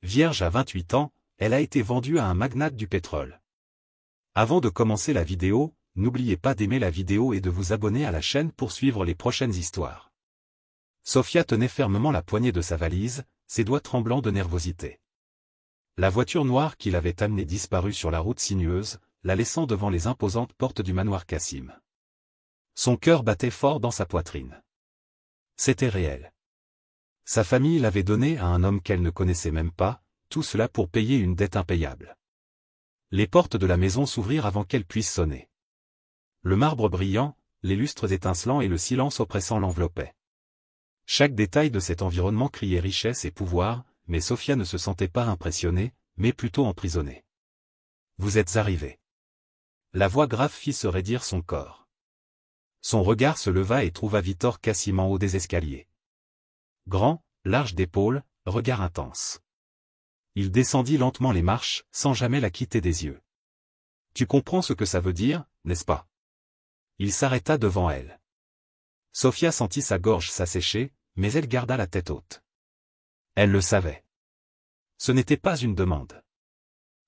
Vierge à 28 ans, elle a été vendue à un magnate du pétrole. Avant de commencer la vidéo, n'oubliez pas d'aimer la vidéo et de vous abonner à la chaîne pour suivre les prochaines histoires. Sofia tenait fermement la poignée de sa valise, ses doigts tremblants de nervosité. La voiture noire qui l'avait amenée disparut sur la route sinueuse, la laissant devant les imposantes portes du manoir Cassim. Son cœur battait fort dans sa poitrine. C'était réel. Sa famille l'avait donné à un homme qu'elle ne connaissait même pas, tout cela pour payer une dette impayable. Les portes de la maison s'ouvrirent avant qu'elle puisse sonner. Le marbre brillant, les lustres étincelants et le silence oppressant l'enveloppaient. Chaque détail de cet environnement criait richesse et pouvoir, mais Sofia ne se sentait pas impressionnée, mais plutôt emprisonnée. « Vous êtes arrivé. » La voix grave fit se raidir son corps. Son regard se leva et trouva Victor Cassim en haut des escaliers. Grand, large d'épaules, regard intense. Il descendit lentement les marches, sans jamais la quitter des yeux. « Tu comprends ce que ça veut dire, n'est-ce pas ?» Il s'arrêta devant elle. Sofia sentit sa gorge s'assécher, mais elle garda la tête haute. Elle le savait. Ce n'était pas une demande.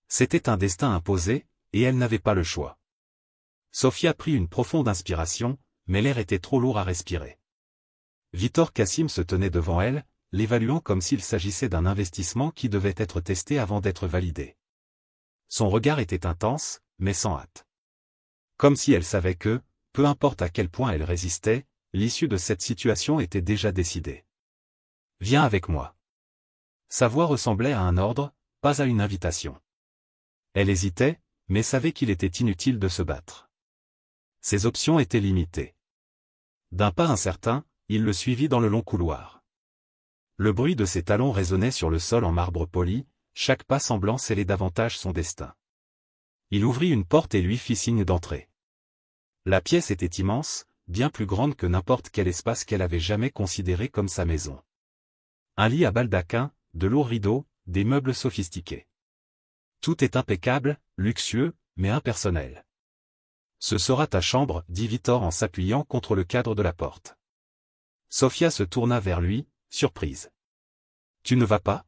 C'était un destin imposé, et elle n'avait pas le choix. Sofia prit une profonde inspiration, mais l'air était trop lourd à respirer. Victor Cassim se tenait devant elle, l'évaluant comme s'il s'agissait d'un investissement qui devait être testé avant d'être validé. Son regard était intense, mais sans hâte. Comme si elle savait que, peu importe à quel point elle résistait, l'issue de cette situation était déjà décidée. « Viens avec moi. » Sa voix ressemblait à un ordre, pas à une invitation. Elle hésitait, mais savait qu'il était inutile de se battre. Ses options étaient limitées. D'un pas incertain, il le suivit dans le long couloir. Le bruit de ses talons résonnait sur le sol en marbre poli, chaque pas semblant sceller davantage son destin. Il ouvrit une porte et lui fit signe d'entrer. La pièce était immense, bien plus grande que n'importe quel espace qu'elle avait jamais considéré comme sa maison. Un lit à baldaquin, de lourds rideaux, des meubles sophistiqués. Tout est impeccable, luxueux, mais impersonnel. « Ce sera ta chambre, dit Victor en s'appuyant contre le cadre de la porte. Sofia se tourna vers lui, surprise. « Tu ne vas pas ?»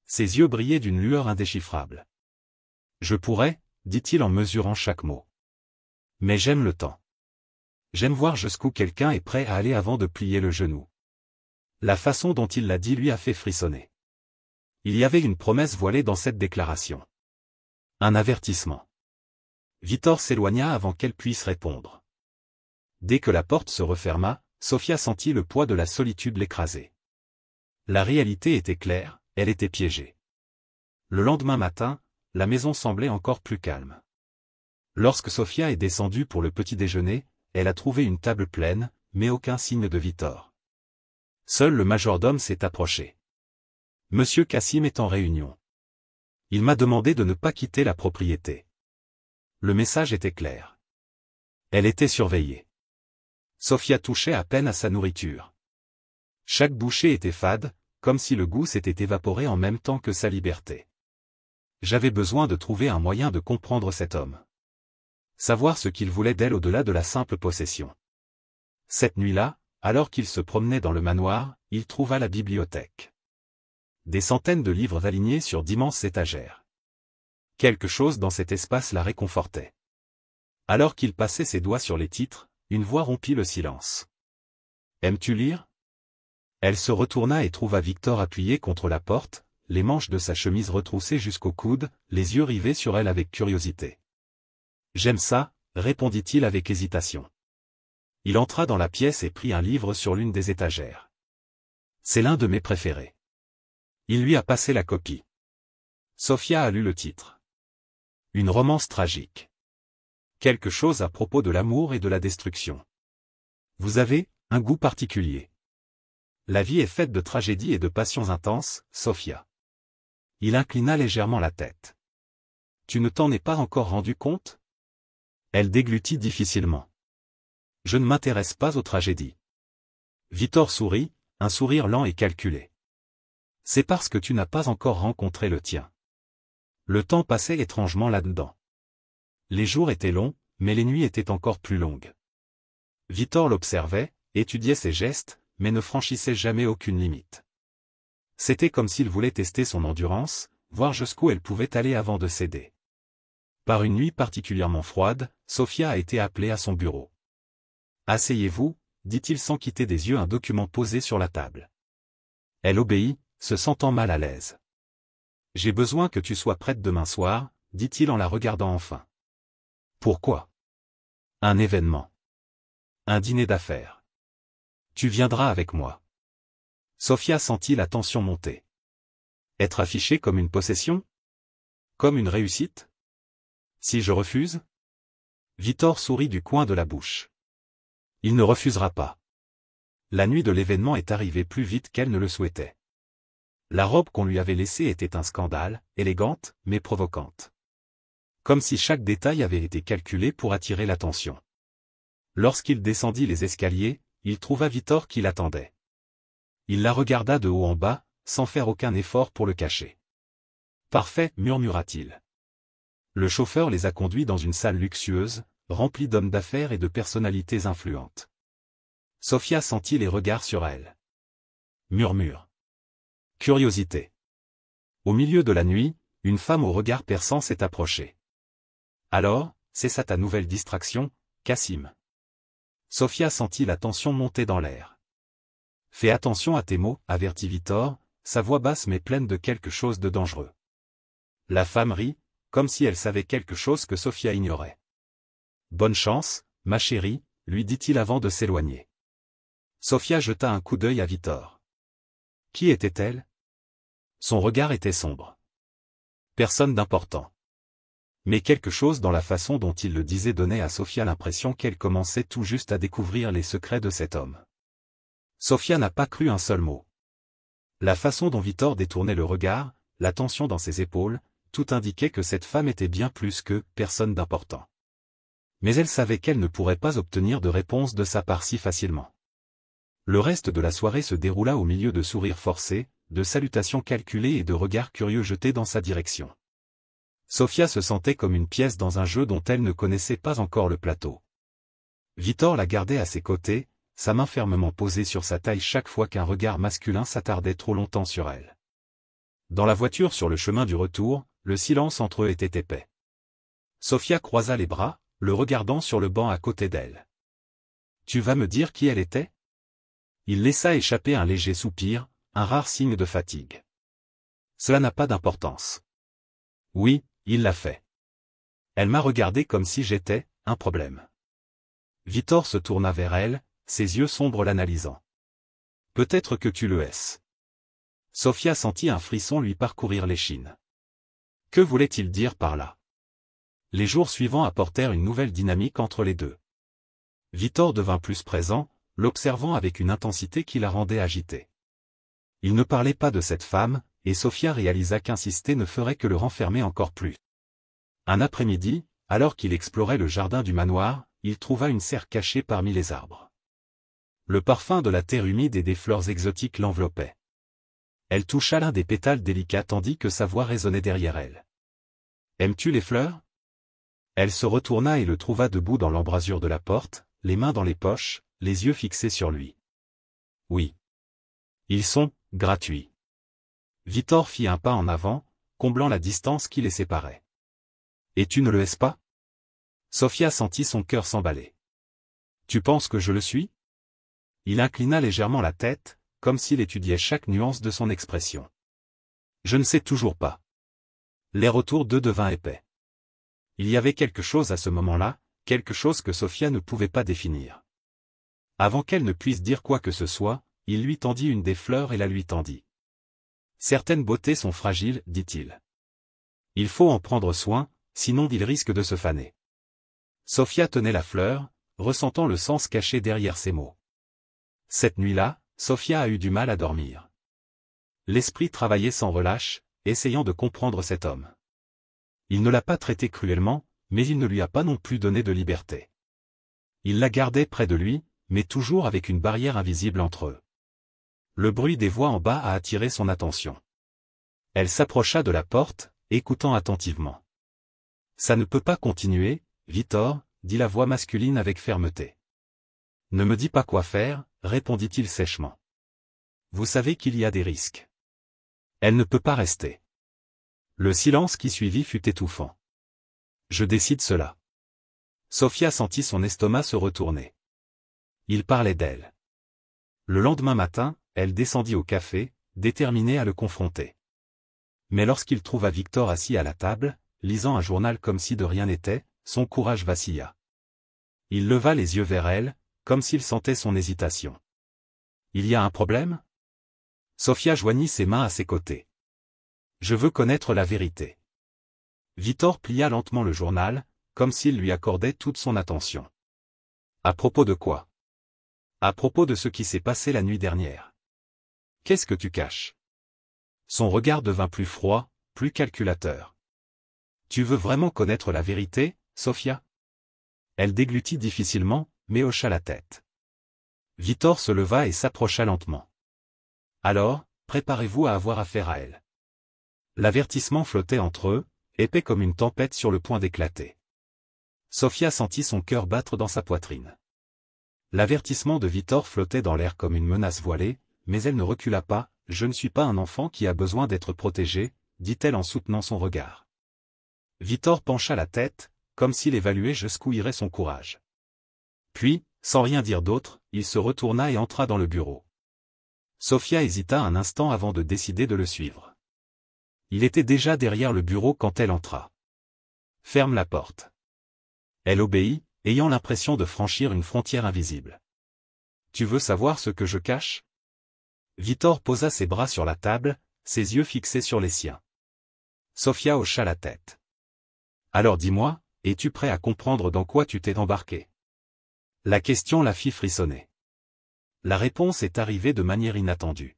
Ses yeux brillaient d'une lueur indéchiffrable. « Je pourrais, dit-il en mesurant chaque mot. Mais j'aime le temps. J'aime voir jusqu'où quelqu'un est prêt à aller avant de plier le genou. » La façon dont il l'a dit lui a fait frissonner. Il y avait une promesse voilée dans cette déclaration. Un avertissement. Victor s'éloigna avant qu'elle puisse répondre. Dès que la porte se referma, Sofia sentit le poids de la solitude l'écraser. La réalité était claire, elle était piégée. Le lendemain matin, la maison semblait encore plus calme. Lorsque Sofia est descendue pour le petit déjeuner, elle a trouvé une table pleine, mais aucun signe de Victor. Seul le majordome s'est approché. « Monsieur Cassim est en réunion. Il m'a demandé de ne pas quitter la propriété. » Le message était clair. Elle était surveillée. Sofia touchait à peine à sa nourriture. Chaque bouchée était fade, comme si le goût s'était évaporé en même temps que sa liberté. J'avais besoin de trouver un moyen de comprendre cet homme. Savoir ce qu'il voulait d'elle au-delà de la simple possession. Cette nuit-là, alors qu'il se promenait dans le manoir, il trouva la bibliothèque. Des centaines de livres alignés sur d'immenses étagères. Quelque chose dans cet espace la réconfortait. Alors qu'il passait ses doigts sur les titres, une voix rompit le silence. « Aimes-tu lire ?» Elle se retourna et trouva Victor appuyé contre la porte, les manches de sa chemise retroussées jusqu'au coude, les yeux rivés sur elle avec curiosité. « J'aime ça, » répondit-il avec hésitation. Il entra dans la pièce et prit un livre sur l'une des étagères. « C'est l'un de mes préférés. » Il lui a passé la copie. Sofia a lu le titre. Une romance tragique. Quelque chose à propos de l'amour et de la destruction. Vous avez un goût particulier. La vie est faite de tragédies et de passions intenses, Sofia. Il inclina légèrement la tête. Tu ne t'en es pas encore rendu compte ? Elle déglutit difficilement. Je ne m'intéresse pas aux tragédies. Victor sourit, un sourire lent et calculé. C'est parce que tu n'as pas encore rencontré le tien. Le temps passait étrangement là-dedans. Les jours étaient longs, mais les nuits étaient encore plus longues. Victor l'observait, étudiait ses gestes, mais ne franchissait jamais aucune limite. C'était comme s'il voulait tester son endurance, voir jusqu'où elle pouvait aller avant de céder. Par une nuit particulièrement froide, Sofia a été appelée à son bureau. « Asseyez-vous » dit-il sans quitter des yeux un document posé sur la table. Elle obéit, se sentant mal à l'aise. « J'ai besoin que tu sois prête demain soir » dit-il en la regardant enfin. « Pourquoi ? » ?»« Un événement. Un dîner d'affaires. Tu viendras avec moi. » Sofia sentit la tension monter. Être affichée comme une possession ? Comme une réussite ? Si je refuse ? Victor sourit du coin de la bouche. Il ne refusera pas. La nuit de l'événement est arrivée plus vite qu'elle ne le souhaitait. La robe qu'on lui avait laissée était un scandale, élégante, mais provocante. Comme si chaque détail avait été calculé pour attirer l'attention. Lorsqu'il descendit les escaliers, il trouva Victor qui l'attendait. Il la regarda de haut en bas, sans faire aucun effort pour le cacher. « Parfait » murmura-t-il. Le chauffeur les a conduits dans une salle luxueuse, remplie d'hommes d'affaires et de personnalités influentes. Sofia sentit les regards sur elle. Murmure. Curiosité. Au milieu de la nuit, une femme au regard perçant s'est approchée. « Alors, c'est ça ta nouvelle distraction, Cassim ?» Sofia sentit la tension monter dans l'air. « Fais attention à tes mots » avertit Victor, sa voix basse mais pleine de quelque chose de dangereux. La femme rit, comme si elle savait quelque chose que Sofia ignorait. « Bonne chance, ma chérie » lui dit-il avant de s'éloigner. Sofia jeta un coup d'œil à Victor. Qui était-elle ? Son regard était sombre. Personne d'important. Mais quelque chose dans la façon dont il le disait donnait à Sofia l'impression qu'elle commençait tout juste à découvrir les secrets de cet homme. Sofia n'a pas cru un seul mot. La façon dont Victor détournait le regard, la tension dans ses épaules, tout indiquait que cette femme était bien plus que personne d'important. Mais elle savait qu'elle ne pourrait pas obtenir de réponse de sa part si facilement. Le reste de la soirée se déroula au milieu de sourires forcés, de salutations calculées et de regards curieux jetés dans sa direction. Sofia se sentait comme une pièce dans un jeu dont elle ne connaissait pas encore le plateau. Victor la gardait à ses côtés, sa main fermement posée sur sa taille chaque fois qu'un regard masculin s'attardait trop longtemps sur elle. Dans la voiture sur le chemin du retour, le silence entre eux était épais. Sofia croisa les bras, le regardant sur le banc à côté d'elle. « Tu vas me dire qui elle était ?» Il laissa échapper un léger soupir, un rare signe de fatigue. « Cela n'a pas d'importance. » « Oui, il l'a fait. Elle m'a regardé comme si j'étais un problème. » Victor se tourna vers elle, ses yeux sombres l'analysant. « Peut-être que tu le es. » Sofia sentit un frisson lui parcourir l'échine. Que voulait-il dire par là? Les jours suivants apportèrent une nouvelle dynamique entre les deux. Victor devint plus présent, l'observant avec une intensité qui la rendait agitée. Il ne parlait pas de cette femme, et Sofia réalisa qu'insister ne ferait que le renfermer encore plus. Un après-midi, alors qu'il explorait le jardin du manoir, il trouva une serre cachée parmi les arbres. Le parfum de la terre humide et des fleurs exotiques l'enveloppait. Elle toucha l'un des pétales délicats tandis que sa voix résonnait derrière elle. « Aimes-tu les fleurs ?» Elle se retourna et le trouva debout dans l'embrasure de la porte, les mains dans les poches, les yeux fixés sur lui. « Oui. Ils sont gratuits. » Victor fit un pas en avant, comblant la distance qui les séparait. « Et tu ne le es pas ?» Sofia sentit son cœur s'emballer. « Tu penses que je le suis ?» Il inclina légèrement la tête, comme s'il étudiait chaque nuance de son expression. « Je ne sais toujours pas. » L'air autour d'eux devint épais. Il y avait quelque chose à ce moment-là, quelque chose que Sofia ne pouvait pas définir. Avant qu'elle ne puisse dire quoi que ce soit, il lui tendit une des fleurs et la lui tendit. « Certaines beautés sont fragiles, dit-il. Il faut en prendre soin, sinon il risque de se faner. » Sofia tenait la fleur, ressentant le sens caché derrière ces mots. Cette nuit-là, Sofia a eu du mal à dormir. L'esprit travaillait sans relâche, essayant de comprendre cet homme. Il ne l'a pas traité cruellement, mais il ne lui a pas non plus donné de liberté. Il la gardait près de lui, mais toujours avec une barrière invisible entre eux. Le bruit des voix en bas a attiré son attention. Elle s'approcha de la porte, écoutant attentivement. « Ça ne peut pas continuer, Victor, » dit la voix masculine avec fermeté. « Ne me dis pas quoi faire, » répondit-il sèchement. « Vous savez qu'il y a des risques. Elle ne peut pas rester. Le silence qui suivit fut étouffant. Je décide cela. Sophia sentit son estomac se retourner. Il parlait d'elle. Le lendemain matin, elle descendit au café, déterminée à le confronter. Mais lorsqu'il trouva Victor assis à la table, lisant un journal comme si de rien n'était, son courage vacilla. Il leva les yeux vers elle, comme s'il sentait son hésitation. « Il y a un problème ?» Sophia joignit ses mains à ses côtés. « Je veux connaître la vérité. » Victor plia lentement le journal, comme s'il lui accordait toute son attention. « À propos de quoi ? » ?»« À propos de ce qui s'est passé la nuit dernière. »« Qu'est-ce que tu caches ?» Son regard devint plus froid, plus calculateur. « Tu veux vraiment connaître la vérité, Sophia ?» Elle déglutit difficilement, mais hocha la tête. Victor se leva et s'approcha lentement. « Alors, préparez-vous à avoir affaire à elle. » L'avertissement flottait entre eux, épais comme une tempête sur le point d'éclater. Sophia sentit son cœur battre dans sa poitrine. L'avertissement de Victor flottait dans l'air comme une menace voilée, mais elle ne recula pas. « Je ne suis pas un enfant qui a besoin d'être protégé, » dit-elle en soutenant son regard. Victor pencha la tête, comme s'il évaluait jusqu'où irait son courage. Puis, sans rien dire d'autre, il se retourna et entra dans le bureau. Sophia hésita un instant avant de décider de le suivre. Il était déjà derrière le bureau quand elle entra. « Ferme la porte. » Elle obéit, ayant l'impression de franchir une frontière invisible. « Tu veux savoir ce que je cache ?» Victor posa ses bras sur la table, ses yeux fixés sur les siens. Sophia hocha la tête. « Alors dis-moi, es-tu prêt à comprendre dans quoi tu t'es embarqué ?» La question la fit frissonner. La réponse est arrivée de manière inattendue.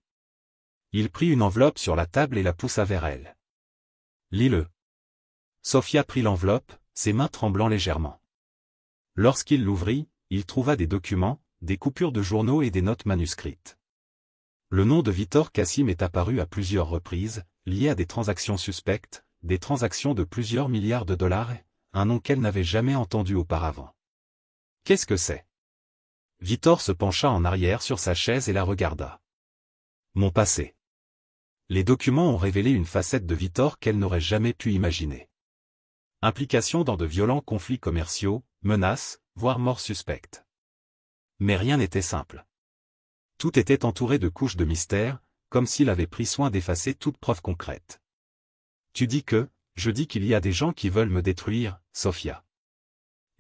Il prit une enveloppe sur la table et la poussa vers elle. « Lis-le. » Sophia prit l'enveloppe, ses mains tremblant légèrement. Lorsqu'il l'ouvrit, il trouva des documents, des coupures de journaux et des notes manuscrites. Le nom de Victor Cassim est apparu à plusieurs reprises, lié à des transactions suspectes, des transactions de plusieurs milliards de dollars, un nom qu'elle n'avait jamais entendu auparavant. Qu'est-ce que c'est ? Victor se pencha en arrière sur sa chaise et la regarda. Mon passé. Les documents ont révélé une facette de Victor qu'elle n'aurait jamais pu imaginer. Implication dans de violents conflits commerciaux, menaces, voire morts suspectes. Mais rien n'était simple. Tout était entouré de couches de mystère, comme s'il avait pris soin d'effacer toute preuve concrète. Je dis qu'il y a des gens qui veulent me détruire, Sophia.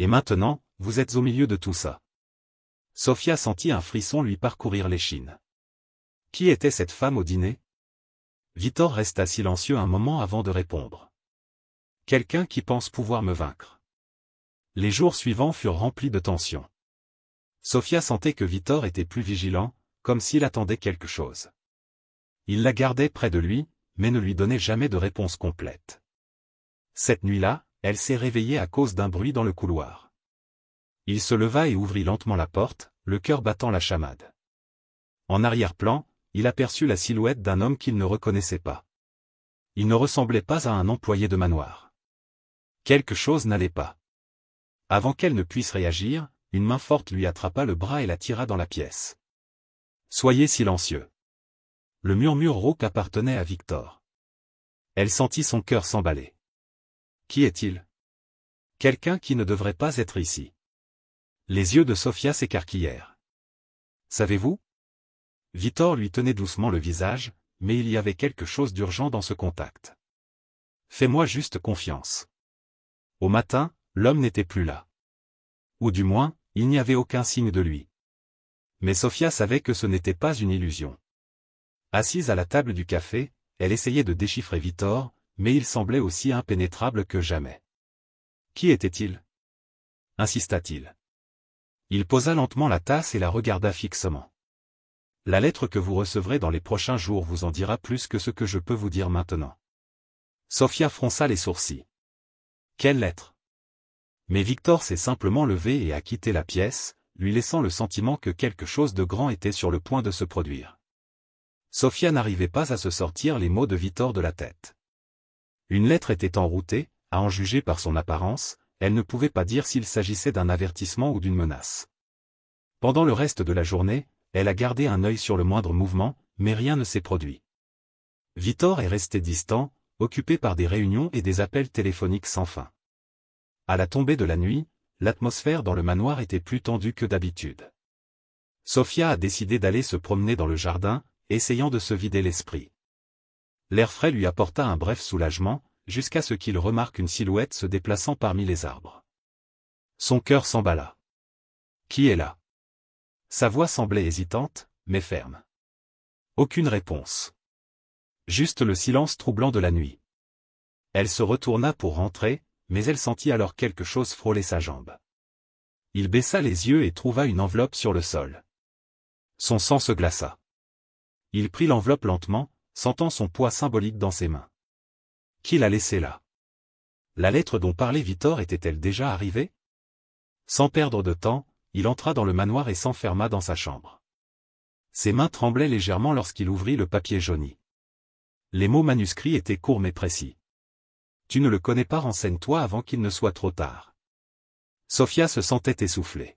Et maintenant, vous êtes au milieu de tout ça. Sophia sentit un frisson lui parcourir l'échine. Qui était cette femme au dîner ? Victor resta silencieux un moment avant de répondre. Quelqu'un qui pense pouvoir me vaincre. Les jours suivants furent remplis de tension. Sophia sentait que Victor était plus vigilant, comme s'il attendait quelque chose. Il la gardait près de lui, mais ne lui donnait jamais de réponse complète. Cette nuit-là, elle s'est réveillée à cause d'un bruit dans le couloir. Il se leva et ouvrit lentement la porte, le cœur battant la chamade. En arrière-plan, il aperçut la silhouette d'un homme qu'il ne reconnaissait pas. Il ne ressemblait pas à un employé de manoir. Quelque chose n'allait pas. Avant qu'elle ne puisse réagir, une main forte lui attrapa le bras et la tira dans la pièce. Soyez silencieux. Le murmure rauque appartenait à Victor. Elle sentit son cœur s'emballer. Qui est-il ? Quelqu'un qui ne devrait pas être ici. Les yeux de Sophia s'écarquillèrent. Savez-vous ? Victor lui tenait doucement le visage, mais il y avait quelque chose d'urgent dans ce contact. Fais-moi juste confiance. Au matin, l'homme n'était plus là. Ou du moins, il n'y avait aucun signe de lui. Mais Sophia savait que ce n'était pas une illusion. Assise à la table du café, elle essayait de déchiffrer Victor, mais il semblait aussi impénétrable que jamais. Qui était-il ? Insista-t-il. Il posa lentement la tasse et la regarda fixement. La lettre que vous recevrez dans les prochains jours vous en dira plus que ce que je peux vous dire maintenant. Sophia fronça les sourcils. Quelle lettre ? Mais Victor s'est simplement levé et a quitté la pièce, lui laissant le sentiment que quelque chose de grand était sur le point de se produire. Sophia n'arrivait pas à se sortir les mots de Victor de la tête. Une lettre était enroutée, à en juger par son apparence, elle ne pouvait pas dire s'il s'agissait d'un avertissement ou d'une menace. Pendant le reste de la journée, elle a gardé un œil sur le moindre mouvement, mais rien ne s'est produit. Victor est resté distant, occupé par des réunions et des appels téléphoniques sans fin. À la tombée de la nuit, l'atmosphère dans le manoir était plus tendue que d'habitude. Sofia a décidé d'aller se promener dans le jardin, essayant de se vider l'esprit. L'air frais lui apporta un bref soulagement, jusqu'à ce qu'il remarque une silhouette se déplaçant parmi les arbres. Son cœur s'emballa. Qui est là? Sa voix semblait hésitante, mais ferme. Aucune réponse. Juste le silence troublant de la nuit. Elle se retourna pour rentrer, mais elle sentit alors quelque chose frôler sa jambe. Il baissa les yeux et trouva une enveloppe sur le sol. Son sang se glaça. Il prit l'enveloppe lentement, sentant son poids symbolique dans ses mains. Qui l'a laissé là? La lettre dont parlait Victor était-elle déjà arrivée? Sans perdre de temps, il entra dans le manoir et s'enferma dans sa chambre. Ses mains tremblaient légèrement lorsqu'il ouvrit le papier jauni. Les mots manuscrits étaient courts mais précis. Tu ne le connais pas, renseigne-toi avant qu'il ne soit trop tard. Sofia se sentait essoufflée.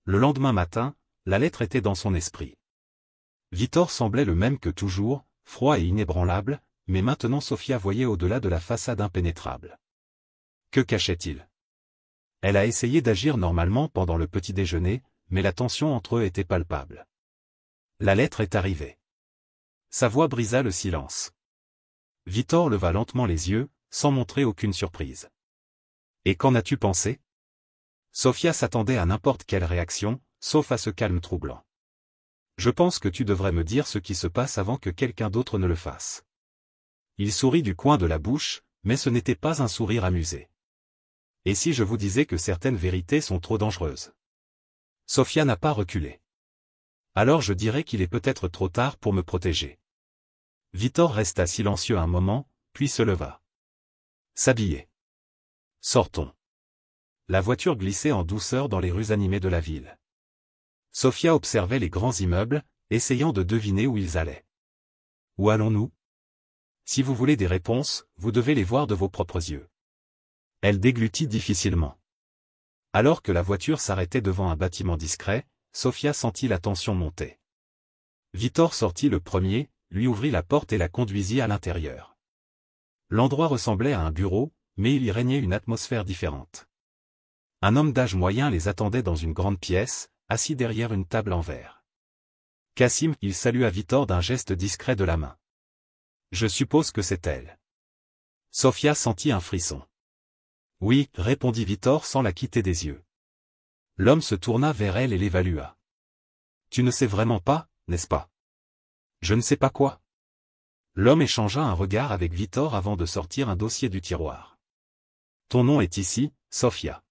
Le lendemain matin, la lettre était dans son esprit. Victor semblait le même que toujours, froid et inébranlable, mais maintenant Sofia voyait au-delà de la façade impénétrable. Que cachait-il? Elle a essayé d'agir normalement pendant le petit déjeuner, mais la tension entre eux était palpable. La lettre est arrivée. Sa voix brisa le silence. Victor leva lentement les yeux, sans montrer aucune surprise. Et qu'en as-tu pensé? Sofia s'attendait à n'importe quelle réaction, sauf à ce calme troublant. Je pense que tu devrais me dire ce qui se passe avant que quelqu'un d'autre ne le fasse. Il sourit du coin de la bouche, mais ce n'était pas un sourire amusé. Et si je vous disais que certaines vérités sont trop dangereuses? Sofia n'a pas reculé. Alors je dirais qu'il est peut-être trop tard pour me protéger. Victor resta silencieux un moment, puis se leva. S'habiller. Sortons. La voiture glissait en douceur dans les rues animées de la ville. Sofia observait les grands immeubles, essayant de deviner où ils allaient. Où allons-nous? Si vous voulez des réponses, vous devez les voir de vos propres yeux. Elle déglutit difficilement. Alors que la voiture s'arrêtait devant un bâtiment discret, Sofia sentit la tension monter. Victor sortit le premier, lui ouvrit la porte et la conduisit à l'intérieur. L'endroit ressemblait à un bureau, mais il y régnait une atmosphère différente. Un homme d'âge moyen les attendait dans une grande pièce, assis derrière une table en verre. Cassim, il salua Victor d'un geste discret de la main. Je suppose que c'est elle. Sofia sentit un frisson. Oui, répondit Victor sans la quitter des yeux. L'homme se tourna vers elle et l'évalua. Tu ne sais vraiment pas, n'est-ce pas? Je ne sais pas quoi. L'homme échangea un regard avec Victor avant de sortir un dossier du tiroir. Ton nom est ici, Sofia.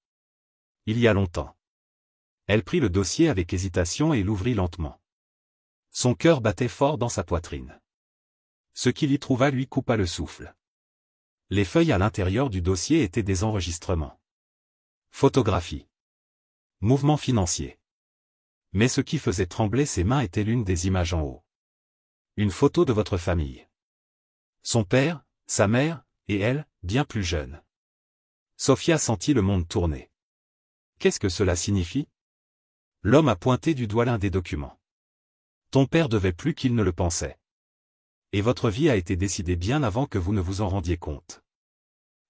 Il y a longtemps. Elle prit le dossier avec hésitation et l'ouvrit lentement. Son cœur battait fort dans sa poitrine. Ce qu'il y trouva lui coupa le souffle. Les feuilles à l'intérieur du dossier étaient des enregistrements. Photographie. Mouvements financiers. Mais ce qui faisait trembler ses mains était l'une des images en haut. Une photo de votre famille. Son père, sa mère, et elle, bien plus jeune. Sofia sentit le monde tourner. Qu'est-ce que cela signifie? L'homme a pointé du doigt l'un des documents. Ton père devait plus qu'il ne le pensait. Et votre vie a été décidée bien avant que vous ne vous en rendiez compte.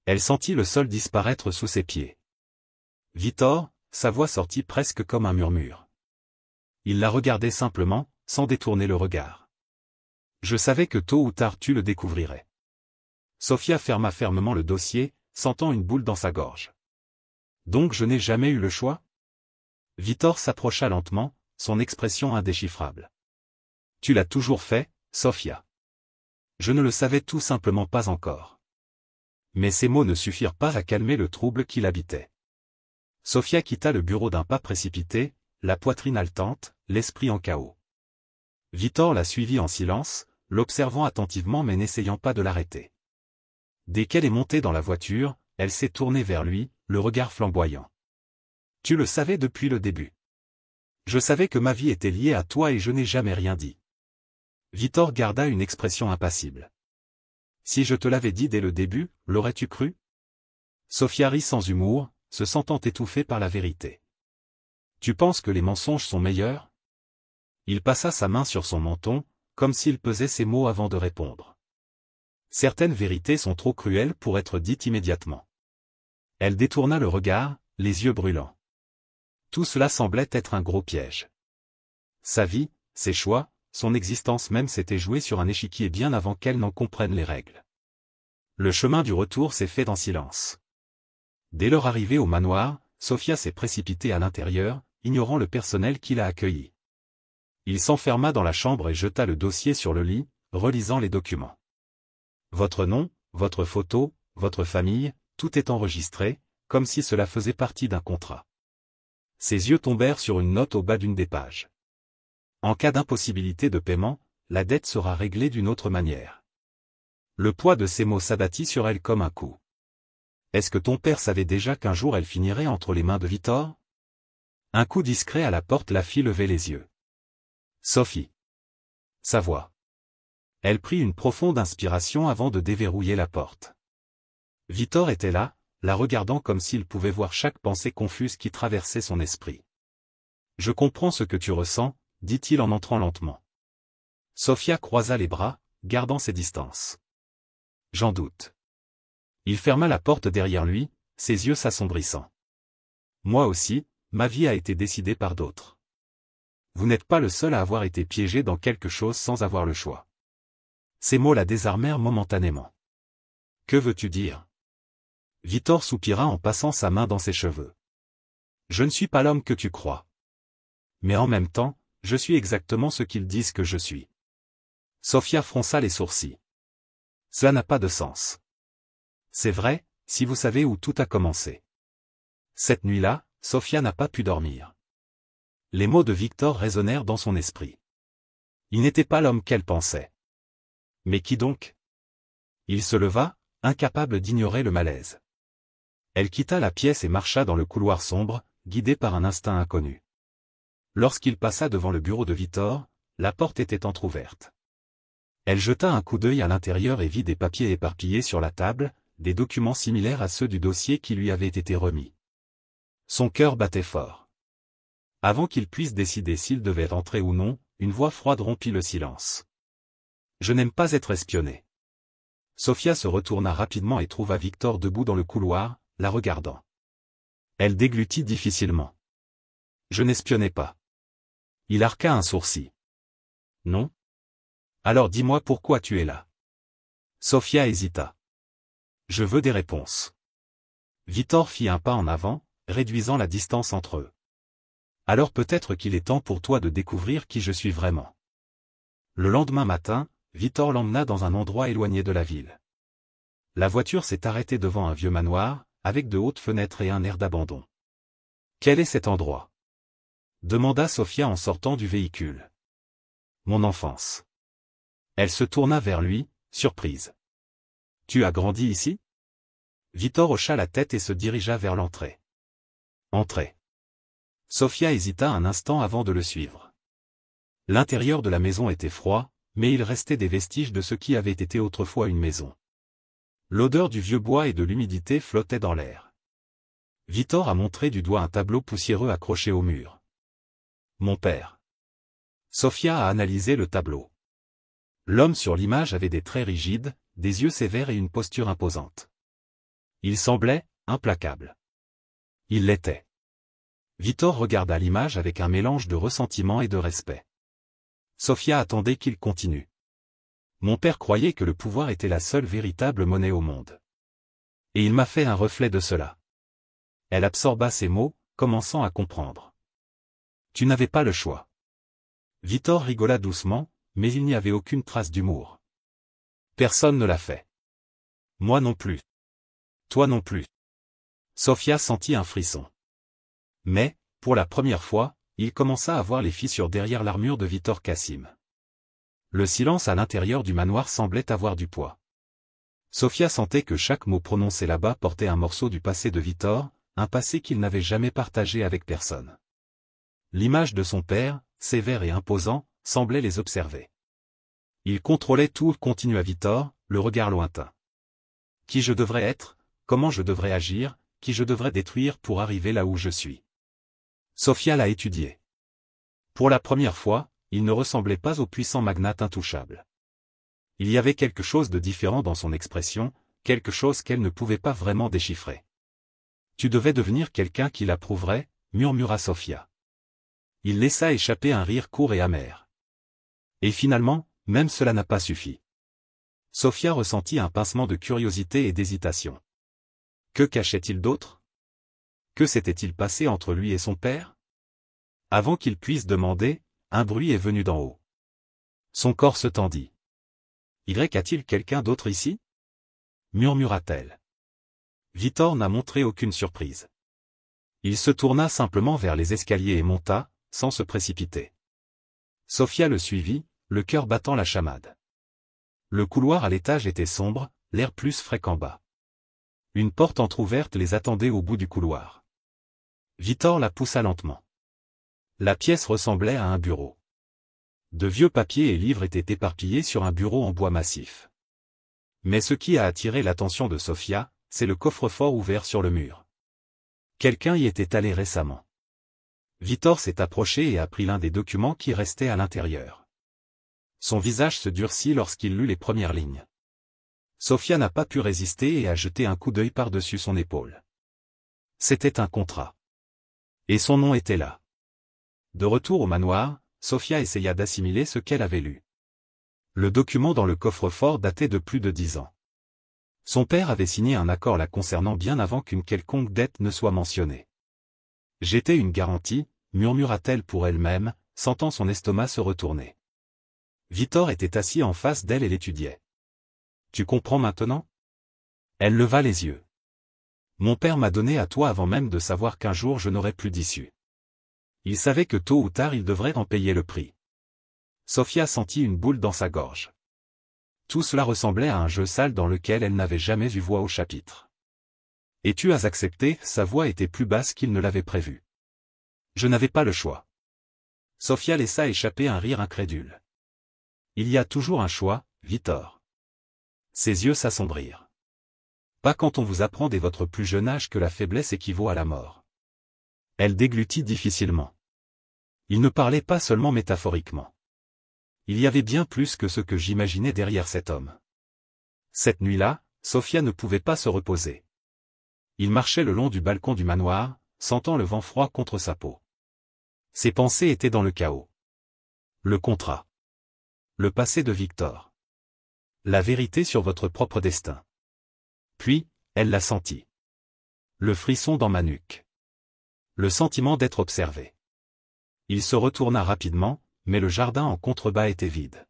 Elle sentit le sol disparaître sous ses pieds. Victor, sa voix sortit presque comme un murmure. Il la regardait simplement, sans détourner le regard. Je savais que tôt ou tard tu le découvrirais. Sofia ferma fermement le dossier, sentant une boule dans sa gorge. Donc je n'ai jamais eu le choix? Victor s'approcha lentement, son expression indéchiffrable. Tu l'as toujours fait, Sofia. Je ne le savais tout simplement pas encore. Mais ces mots ne suffirent pas à calmer le trouble qui l'habitait. Sofia quitta le bureau d'un pas précipité, la poitrine haletante, l'esprit en chaos. Victor la suivit en silence, l'observant attentivement mais n'essayant pas de l'arrêter. Dès qu'elle est montée dans la voiture, elle s'est tournée vers lui, le regard flamboyant. Tu le savais depuis le début. Je savais que ma vie était liée à toi et je n'ai jamais rien dit. Victor garda une expression impassible. Si je te l'avais dit dès le début, l'aurais-tu cru? Sofia rit sans humour, se sentant étouffée par la vérité. Tu penses que les mensonges sont meilleurs? Il passa sa main sur son menton, comme s'il pesait ses mots avant de répondre. Certaines vérités sont trop cruelles pour être dites immédiatement. Elle détourna le regard, les yeux brûlants. Tout cela semblait être un gros piège. Sa vie, ses choix, son existence même s'étaient joués sur un échiquier bien avant qu'elle n'en comprenne les règles. Le chemin du retour s'est fait en silence. Dès leur arrivée au manoir, Sophia s'est précipitée à l'intérieur, ignorant le personnel qui l'a accueillie. Il s'enferma dans la chambre et jeta le dossier sur le lit, relisant les documents. Votre nom, votre photo, votre famille, tout est enregistré, comme si cela faisait partie d'un contrat. Ses yeux tombèrent sur une note au bas d'une des pages. En cas d'impossibilité de paiement, la dette sera réglée d'une autre manière. Le poids de ces mots s'abattit sur elle comme un coup. Est-ce que ton père savait déjà qu'un jour elle finirait entre les mains de Victor? Un coup discret à la porte la fit lever les yeux. Sophie. Sa voix. Elle prit une profonde inspiration avant de déverrouiller la porte. Victor était là, la regardant comme s'il pouvait voir chaque pensée confuse qui traversait son esprit. Je comprends ce que tu ressens, dit-il en entrant lentement. Sophia croisa les bras, gardant ses distances. J'en doute. Il ferma la porte derrière lui, ses yeux s'assombrissant. Moi aussi, ma vie a été décidée par d'autres. Vous n'êtes pas le seul à avoir été piégé dans quelque chose sans avoir le choix. Ces mots la désarmèrent momentanément. Que veux-tu dire? Victor soupira en passant sa main dans ses cheveux. Je ne suis pas l'homme que tu crois. Mais en même temps, je suis exactement ce qu'ils disent que je suis. Sophia fronça les sourcils. Cela n'a pas de sens. C'est vrai, si vous savez où tout a commencé. Cette nuit-là, Sophia n'a pas pu dormir. Les mots de Victor résonnèrent dans son esprit. Il n'était pas l'homme qu'elle pensait. Mais qui donc? Il se leva, incapable d'ignorer le malaise. Elle quitta la pièce et marcha dans le couloir sombre, guidée par un instinct inconnu. Lorsqu'il passa devant le bureau de Victor, la porte était entr'ouverte. Elle jeta un coup d'œil à l'intérieur et vit des papiers éparpillés sur la table, des documents similaires à ceux du dossier qui lui avait été remis. Son cœur battait fort. Avant qu'il puisse décider s'il devait rentrer ou non, une voix froide rompit le silence. Je n'aime pas être espionnée. Sophia se retourna rapidement et trouva Victor debout dans le couloir, la regardant. Elle déglutit difficilement. Je n'espionnais pas. Il arqua un sourcil. Non? Alors dis-moi pourquoi tu es là. Sophia hésita. Je veux des réponses. Victor fit un pas en avant, réduisant la distance entre eux. Alors peut-être qu'il est temps pour toi de découvrir qui je suis vraiment. Le lendemain matin, Victor l'emmena dans un endroit éloigné de la ville. La voiture s'est arrêtée devant un vieux manoir, avec de hautes fenêtres et un air d'abandon. Quel est cet endroit? Demanda Sophia en sortant du véhicule. Mon enfance. Elle se tourna vers lui, surprise. Tu as grandi ici? Victor hocha la tête et se dirigea vers l'entrée. Entrée. Sophia hésita un instant avant de le suivre. L'intérieur de la maison était froid, mais il restait des vestiges de ce qui avait été autrefois une maison. L'odeur du vieux bois et de l'humidité flottait dans l'air. Victor a montré du doigt un tableau poussiéreux accroché au mur. Mon père. Sophia a analysé le tableau. L'homme sur l'image avait des traits rigides, des yeux sévères et une posture imposante. Il semblait implacable. Il l'était. Victor regarda l'image avec un mélange de ressentiment et de respect. Sophia attendait qu'il continue. Mon père croyait que le pouvoir était la seule véritable monnaie au monde. Et il m'a fait un reflet de cela. Elle absorba ces mots, commençant à comprendre. Tu n'avais pas le choix. Victor rigola doucement, mais il n'y avait aucune trace d'humour. Personne ne l'a fait. Moi non plus. Toi non plus. Sophia sentit un frisson. Mais, pour la première fois, il commença à voir les fissures derrière l'armure de Victor Cassim. Le silence à l'intérieur du manoir semblait avoir du poids. Sophia sentait que chaque mot prononcé là-bas portait un morceau du passé de Victor, un passé qu'il n'avait jamais partagé avec personne. L'image de son père, sévère et imposant, semblait les observer. Il contrôlait tout, continua Victor, le regard lointain. Qui je devrais être, comment je devrais agir, qui je devrais détruire pour arriver là où je suis. Sophia l'a étudié. Pour la première fois, il ne ressemblait pas au puissant magnate intouchable. Il y avait quelque chose de différent dans son expression, quelque chose qu'elle ne pouvait pas vraiment déchiffrer. Tu devais devenir quelqu'un qui l'approuverait, murmura Sofia. Il laissa échapper un rire court et amer. Et finalement, même cela n'a pas suffi. Sofia ressentit un pincement de curiosité et d'hésitation. Que cachait-il d'autre? Que s'était-il passé entre lui et son père? Avant qu'il puisse demander, un bruit est venu d'en haut. Son corps se tendit. Y a-t-il quelqu'un d'autre ici? Murmura-t-elle. Victor n'a montré aucune surprise. Il se tourna simplement vers les escaliers et monta, sans se précipiter. Sofia le suivit, le cœur battant la chamade. Le couloir à l'étage était sombre, l'air plus frais qu'en bas. Une porte entr'ouverte les attendait au bout du couloir. Victor la poussa lentement. La pièce ressemblait à un bureau. De vieux papiers et livres étaient éparpillés sur un bureau en bois massif. Mais ce qui a attiré l'attention de Sofia, c'est le coffre-fort ouvert sur le mur. Quelqu'un y était allé récemment. Victor s'est approché et a pris l'un des documents qui restaient à l'intérieur. Son visage se durcit lorsqu'il lut les premières lignes. Sofia n'a pas pu résister et a jeté un coup d'œil par-dessus son épaule. C'était un contrat. Et son nom était là. De retour au manoir, Sofia essaya d'assimiler ce qu'elle avait lu. Le document dans le coffre-fort datait de plus de 10 ans. Son père avait signé un accord la concernant bien avant qu'une quelconque dette ne soit mentionnée. J'étais une garantie, murmura-t-elle pour elle-même, sentant son estomac se retourner. Victor était assis en face d'elle et l'étudiait. Tu comprends maintenant? Elle leva les yeux. Mon père m'a donné à toi avant même de savoir qu'un jour je n'aurais plus d'issue. Il savait que tôt ou tard il devrait en payer le prix. Sofia sentit une boule dans sa gorge. Tout cela ressemblait à un jeu sale dans lequel elle n'avait jamais eu voix au chapitre. Et tu as accepté, sa voix était plus basse qu'il ne l'avait prévu. Je n'avais pas le choix. Sofia laissa échapper un rire incrédule. Il y a toujours un choix, Victor. Ses yeux s'assombrirent. Pas quand on vous apprend dès votre plus jeune âge que la faiblesse équivaut à la mort. Elle déglutit difficilement. Il ne parlait pas seulement métaphoriquement. Il y avait bien plus que ce que j'imaginais derrière cet homme. Cette nuit-là, Sofia ne pouvait pas se reposer. Il marchait le long du balcon du manoir, sentant le vent froid contre sa peau. Ses pensées étaient dans le chaos. Le contrat. Le passé de Victor. La vérité sur votre propre destin. Puis, elle l'a senti. Le frisson dans ma nuque. Le sentiment d'être observé. Il se retourna rapidement, mais le jardin en contrebas était vide.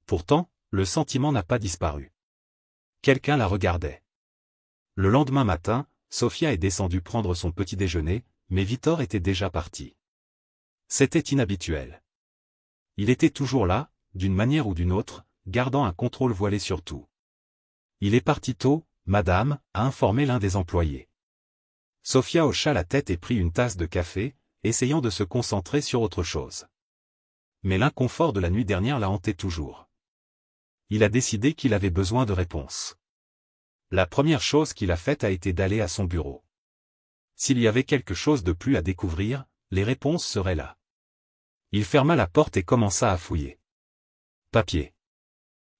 Pourtant, le sentiment n'a pas disparu. Quelqu'un la regardait. Le lendemain matin, Sofia est descendue prendre son petit déjeuner, mais Victor était déjà parti. C'était inhabituel. Il était toujours là, d'une manière ou d'une autre, gardant un contrôle voilé sur tout. Il est parti tôt, madame, a informé l'un des employés. Sofia hocha la tête et prit une tasse de café, essayant de se concentrer sur autre chose. Mais l'inconfort de la nuit dernière la hantait toujours. Il a décidé qu'il avait besoin de réponses. La première chose qu'il a faite a été d'aller à son bureau. S'il y avait quelque chose de plus à découvrir, les réponses seraient là. Il ferma la porte et commença à fouiller. Papier.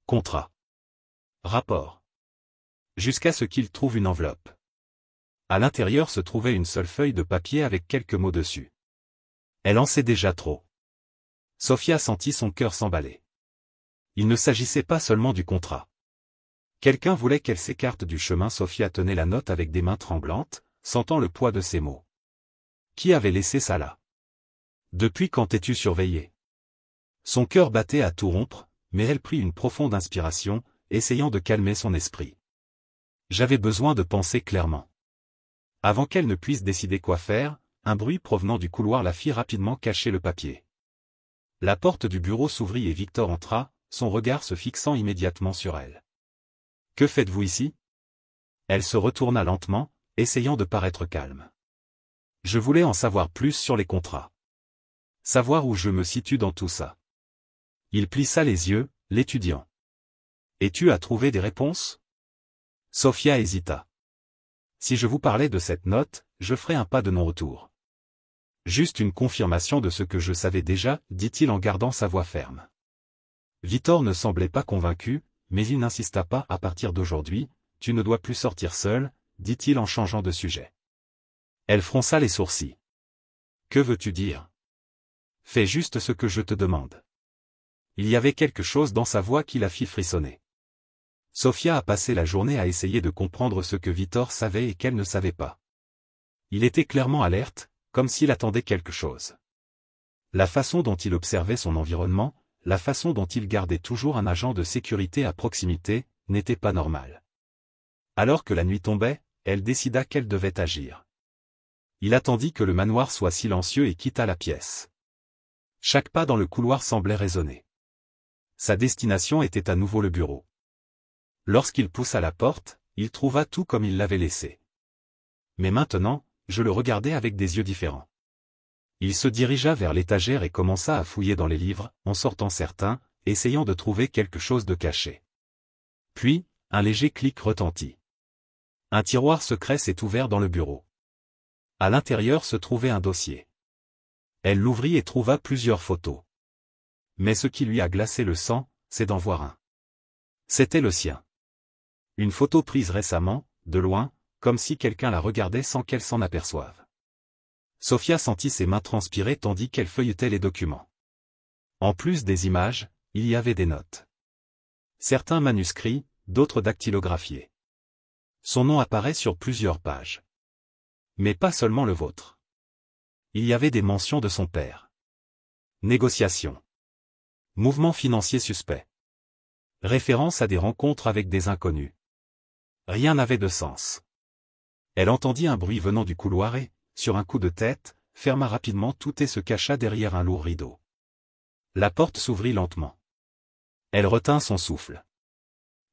Contrat. Rapport. Jusqu'à ce qu'il trouve une enveloppe. À l'intérieur se trouvait une seule feuille de papier avec quelques mots dessus. Elle en sait déjà trop. Sofia sentit son cœur s'emballer. Il ne s'agissait pas seulement du contrat. Quelqu'un voulait qu'elle s'écarte du chemin. Sofia tenait la note avec des mains tremblantes, sentant le poids de ses mots. Qui avait laissé ça là? Depuis quand t'es-tu surveillé? Son cœur battait à tout rompre, mais elle prit une profonde inspiration, essayant de calmer son esprit. J'avais besoin de penser clairement. Avant qu'elle ne puisse décider quoi faire, un bruit provenant du couloir la fit rapidement cacher le papier. La porte du bureau s'ouvrit et Victor entra, son regard se fixant immédiatement sur elle. « Que faites-vous ici ?» Elle se retourna lentement, essayant de paraître calme. « Je voulais en savoir plus sur les contrats. Savoir où je me situe dans tout ça. » Il plissa les yeux, l'étudiant. « Et tu as trouvé des réponses ?» Sofia hésita. « Si je vous parlais de cette note, je ferais un pas de non-retour. » Juste une confirmation de ce que je savais déjà, dit-il en gardant sa voix ferme. Victor ne semblait pas convaincu, mais il n'insista pas. À partir d'aujourd'hui, tu ne dois plus sortir seul, dit-il en changeant de sujet. Elle fronça les sourcils. Que veux-tu dire? Fais juste ce que je te demande. Il y avait quelque chose dans sa voix qui la fit frissonner. Sofia a passé la journée à essayer de comprendre ce que Victor savait et qu'elle ne savait pas. Il était clairement alerte, comme s'il attendait quelque chose. La façon dont il observait son environnement, la façon dont il gardait toujours un agent de sécurité à proximité, n'était pas normale. Alors que la nuit tombait, elle décida qu'elle devait agir. Il attendit que le manoir soit silencieux et quitta la pièce. Chaque pas dans le couloir semblait résonner. Sa destination était à nouveau le bureau. Lorsqu'il poussa la porte, il trouva tout comme il l'avait laissé. Mais maintenant, je le regardais avec des yeux différents. Il se dirigea vers l'étagère et commença à fouiller dans les livres, en sortant certains, essayant de trouver quelque chose de caché. Puis, un léger clic retentit. Un tiroir secret s'est ouvert dans le bureau. À l'intérieur se trouvait un dossier. Elle l'ouvrit et trouva plusieurs photos. Mais ce qui lui a glacé le sang, c'est d'en voir un. C'était le sien. Une photo prise récemment, de loin, comme si quelqu'un la regardait sans qu'elle s'en aperçoive. Sofia sentit ses mains transpirer tandis qu'elle feuilletait les documents. En plus des images, il y avait des notes. Certains manuscrits, d'autres dactylographiés. Son nom apparaît sur plusieurs pages. Mais pas seulement le vôtre. Il y avait des mentions de son père. Négociations. Mouvement financier suspect. Référence à des rencontres avec des inconnus. Rien n'avait de sens. Elle entendit un bruit venant du couloir et, sur un coup de tête, ferma rapidement tout et se cacha derrière un lourd rideau. La porte s'ouvrit lentement. Elle retint son souffle.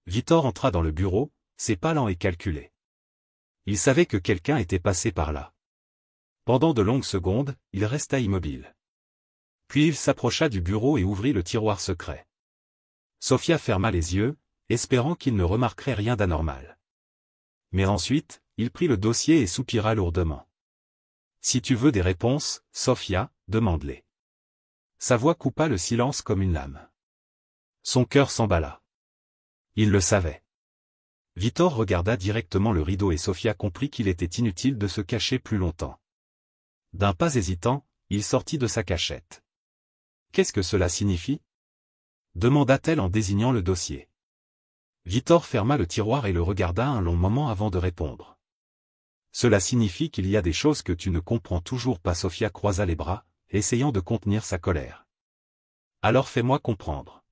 Victor entra dans le bureau, ses pas lents et calculés. Il savait que quelqu'un était passé par là. Pendant de longues secondes, il resta immobile. Puis il s'approcha du bureau et ouvrit le tiroir secret. Sofia ferma les yeux, espérant qu'il ne remarquerait rien d'anormal. Mais ensuite, il prit le dossier et soupira lourdement. « Si tu veux des réponses, Sofia, demande-les. » Sa voix coupa le silence comme une lame. Son cœur s'emballa. Il le savait. Victor regarda directement le rideau et Sofia comprit qu'il était inutile de se cacher plus longtemps. D'un pas hésitant, il sortit de sa cachette. « Qu'est-ce que cela signifie ?» demanda-t-elle en désignant le dossier. Victor ferma le tiroir et le regarda un long moment avant de répondre. « Cela signifie qu'il y a des choses que tu ne comprends toujours pas. » Sofia croisa les bras, essayant de contenir sa colère. « Alors fais-moi comprendre. »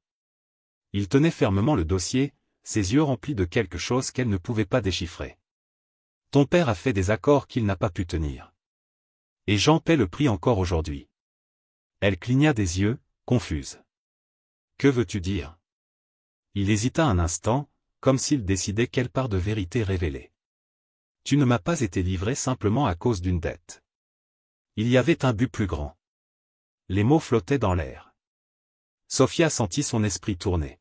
Il tenait fermement le dossier, ses yeux remplis de quelque chose qu'elle ne pouvait pas déchiffrer. « Ton père a fait des accords qu'il n'a pas pu tenir. Et j'en paie le prix encore aujourd'hui. » Elle cligna des yeux, confuse. « Que veux-tu dire ?» Il hésita un instant, comme s'il décidait quelle part de vérité révéler. « Tu ne m'as pas été livré simplement à cause d'une dette. Il y avait un but plus grand. » Les mots flottaient dans l'air. Sofia sentit son esprit tourner.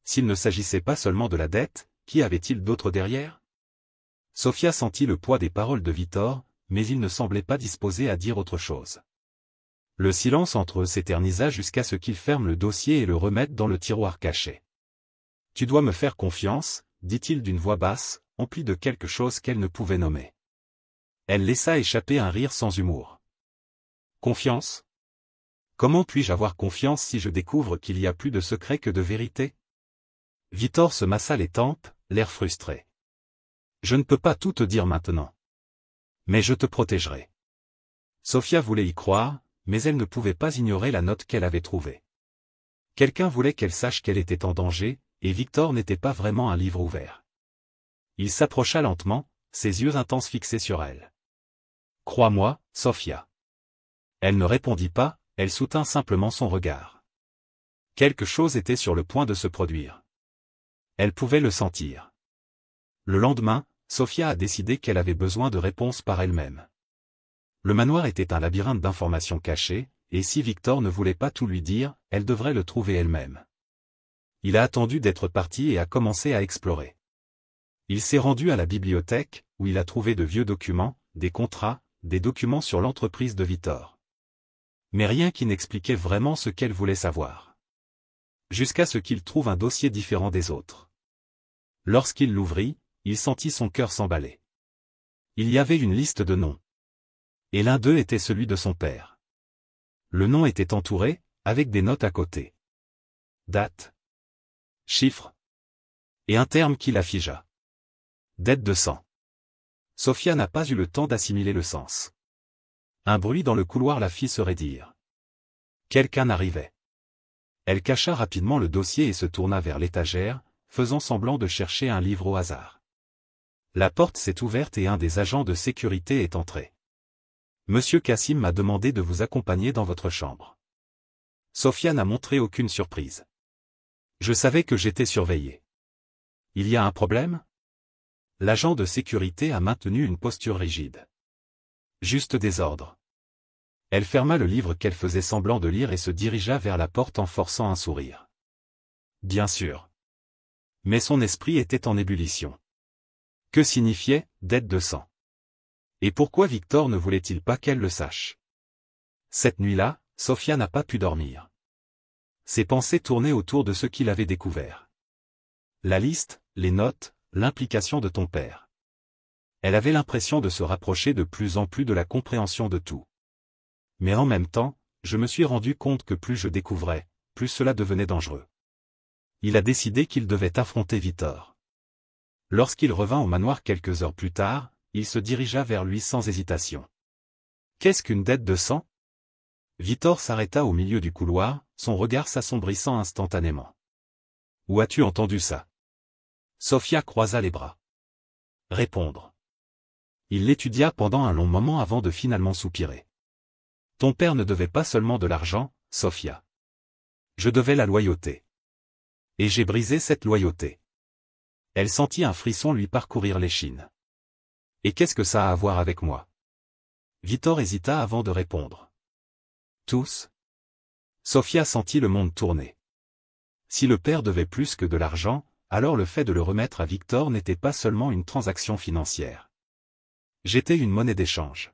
S'il ne s'agissait pas seulement de la dette, qui avait-il d'autre derrière? Sofia sentit le poids des paroles de Victor, mais il ne semblait pas disposé à dire autre chose. Le silence entre eux s'éternisa jusqu'à ce qu'il ferme le dossier et le remette dans le tiroir caché. « Tu dois me faire confiance, » dit-il d'une voix basse, emplie de quelque chose qu'elle ne pouvait nommer. Elle laissa échapper un rire sans humour. « Confiance ? Comment puis-je avoir confiance si je découvre qu'il y a plus de secret que de vérité ?» Victor se massa les tempes, l'air frustré. « Je ne peux pas tout te dire maintenant. Mais je te protégerai. » Sofia voulait y croire, mais elle ne pouvait pas ignorer la note qu'elle avait trouvée. Quelqu'un voulait qu'elle sache qu'elle était en danger, et Victor n'était pas vraiment un livre ouvert. Il s'approcha lentement, ses yeux intenses fixés sur elle. « Crois-moi, Sofia. » Elle ne répondit pas, elle soutint simplement son regard. Quelque chose était sur le point de se produire. Elle pouvait le sentir. Le lendemain, Sofia a décidé qu'elle avait besoin de réponses par elle-même. Le manoir était un labyrinthe d'informations cachées, et si Victor ne voulait pas tout lui dire, elle devrait le trouver elle-même. Il a attendu d'être parti et a commencé à explorer. Il s'est rendu à la bibliothèque, où il a trouvé de vieux documents, des contrats, des documents sur l'entreprise de Victor. Mais rien qui n'expliquait vraiment ce qu'elle voulait savoir. jusqu'à ce qu'il trouve un dossier différent des autres. Lorsqu'il l'ouvrit, il sentit son cœur s'emballer. Il y avait une liste de noms. Et l'un d'eux était celui de son père. Le nom était entouré, avec des notes à côté. Date. Chiffre. Et un terme qui la figea. Dette de sang. Sophia n'a pas eu le temps d'assimiler le sens. Un bruit dans le couloir la fit se raidir. Quelqu'un arrivait. Elle cacha rapidement le dossier et se tourna vers l'étagère, faisant semblant de chercher un livre au hasard. La porte s'est ouverte et un des agents de sécurité est entré. Monsieur Cassim m'a demandé de vous accompagner dans votre chambre. Sophia n'a montré aucune surprise. Je savais que j'étais surveillée. Il y a un problème ? L'agent de sécurité a maintenu une posture rigide. Juste des ordres. Elle ferma le livre qu'elle faisait semblant de lire et se dirigea vers la porte en forçant un sourire. Bien sûr. Mais son esprit était en ébullition. Que signifiait « dette de sang » ? Et pourquoi Victor ne voulait-il pas qu'elle le sache ? Cette nuit-là, Sophia n'a pas pu dormir. Ses pensées tournaient autour de ce qu'il avait découvert. La liste, les notes, l'implication de ton père. Elle avait l'impression de se rapprocher de plus en plus de la compréhension de tout. Mais en même temps, je me suis rendu compte que plus je découvrais, plus cela devenait dangereux. Il a décidé qu'il devait affronter Victor. Lorsqu'il revint au manoir quelques heures plus tard, il se dirigea vers lui sans hésitation. Qu'est-ce qu'une dette de sang ? Victor s'arrêta au milieu du couloir, son regard s'assombrissant instantanément. Où as-tu entendu ça ? Sophia croisa les bras. Répondre. Il l'étudia pendant un long moment avant de finalement soupirer. Ton père ne devait pas seulement de l'argent, Sophia. Je devais la loyauté. Et j'ai brisé cette loyauté. Elle sentit un frisson lui parcourir l'échine. Et qu'est-ce que ça a à voir avec moi ? Victor hésita avant de répondre. Tous ? Sophia sentit le monde tourner. Si le père devait plus que de l'argent, alors le fait de le remettre à Victor n'était pas seulement une transaction financière. J'étais une monnaie d'échange.